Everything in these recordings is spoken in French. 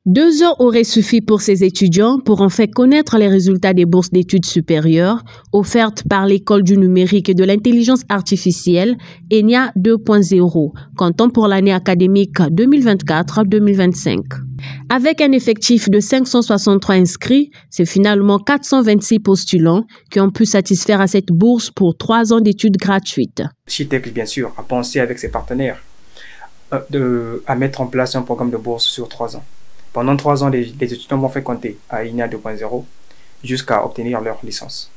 2 heures auraient suffi pour ces étudiants pour en faire connaître les résultats des bourses d'études supérieures offertes par l'École du numérique et de l'intelligence artificielle ENIA 2.0, comptant pour l'année académique 2024-2025. Avec un effectif de 563 inscrits, c'est finalement 426 postulants qui ont pu satisfaire à cette bourse pour 3 ans d'études gratuites. Chitec, bien sûr, a pensé avec ses partenaires à mettre en place un programme de bourse sur 3 ans. Pendant 3 ans, les étudiants vont faire compter à ENIA 2.0 jusqu'à obtenir leur licence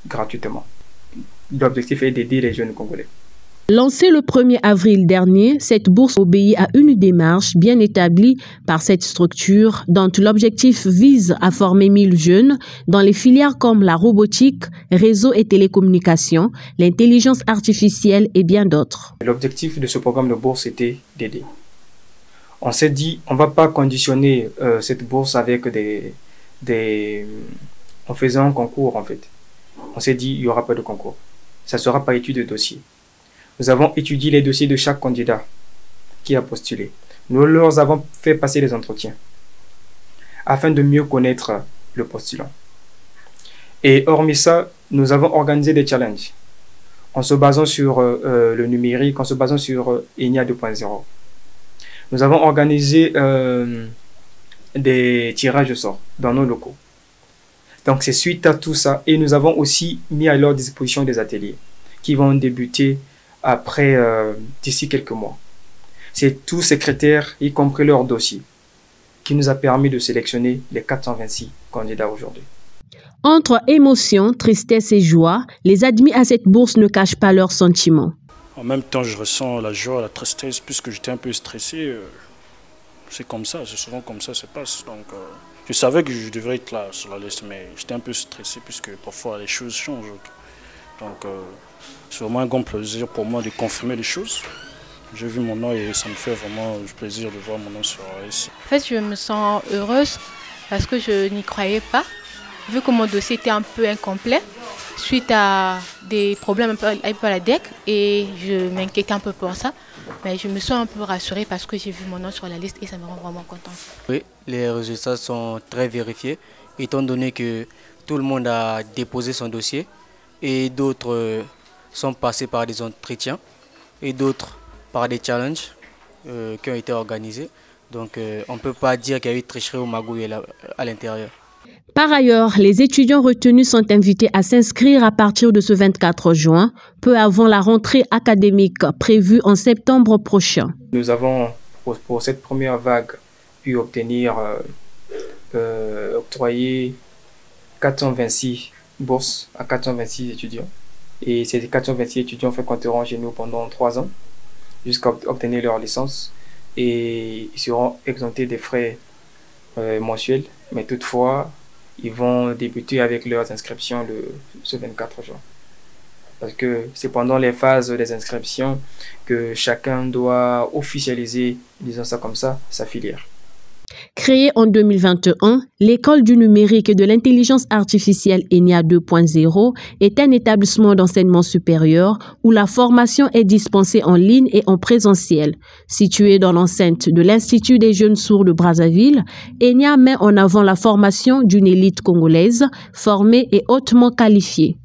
gratuitement. L'objectif est d'aider les jeunes Congolais. Lancée le 1er avril dernier, cette bourse obéit à une démarche bien établie par cette structure dont l'objectif vise à former 1000 jeunes dans les filières comme la robotique, réseau et télécommunications, l'intelligence artificielle et bien d'autres. L'objectif de ce programme de bourse était d'aider. On s'est dit, on ne va pas conditionner cette bourse avec en faisant un concours en fait. On s'est dit, il n'y aura pas de concours. Ça ne sera pas étude de dossier. Nous avons étudié les dossiers de chaque candidat qui a postulé. Nous leur avons fait passer les entretiens afin de mieux connaître le postulant. Et hormis ça, nous avons organisé des challenges en se basant sur le numérique, en se basant sur ENIA 2.0. Nous avons organisé des tirages au sort dans nos locaux. Donc c'est suite à tout ça. Et nous avons aussi mis à leur disposition des ateliers qui vont débuter après d'ici quelques mois. C'est tous ces critères, y compris leur dossier, qui nous a permis de sélectionner les 426 candidats aujourd'hui. Entre émotion, tristesse et joie, les admis à cette bourse ne cachent pas leurs sentiments. En même temps, je ressens la joie, la tristesse, puisque j'étais un peu stressé. C'est comme ça, c'est souvent comme ça se passe. Donc, je savais que je devrais être là sur la liste, mais j'étais un peu stressé, puisque parfois les choses changent. Donc, c'est vraiment un grand plaisir pour moi de confirmer les choses. J'ai vu mon nom et ça me fait vraiment plaisir de voir mon nom sur la liste. En fait, je me sens heureuse parce que je n'y croyais pas. Vu que mon dossier était un peu incomplet, suite à des problèmes un peu à la DEC, et je m'inquiétais un peu pour ça. Mais je me sens un peu rassurée parce que j'ai vu mon nom sur la liste et ça me rend vraiment contente. Oui, les résultats sont très vérifiés, étant donné que tout le monde a déposé son dossier et d'autres sont passés par des entretiens et d'autres par des challenges qui ont été organisés. Donc on ne peut pas dire qu'il y a eu tricherie ou magouille à l'intérieur. Par ailleurs, les étudiants retenus sont invités à s'inscrire à partir de ce 24 juin, peu avant la rentrée académique prévue en septembre prochain. Nous avons, pour cette première vague, pu octroyer 426 bourses à 426 étudiants. Et ces 426 étudiants fréquenteront chez nous pendant 3 ans, jusqu'à obtenir leur licence. Et ils seront exemptés des frais mensuels, mais toutefois, ils vont débuter avec leurs inscriptions ce 24 juin. Parce que c'est pendant les phases des inscriptions que chacun doit officialiser, disons ça comme ça, sa filière. Créée en 2021, l'École du numérique et de l'intelligence artificielle ENIA 2.0 est un établissement d'enseignement supérieur où la formation est dispensée en ligne et en présentiel. Située dans l'enceinte de l'Institut des jeunes sourds de Brazzaville, ENIA met en avant la formation d'une élite congolaise formée et hautement qualifiée.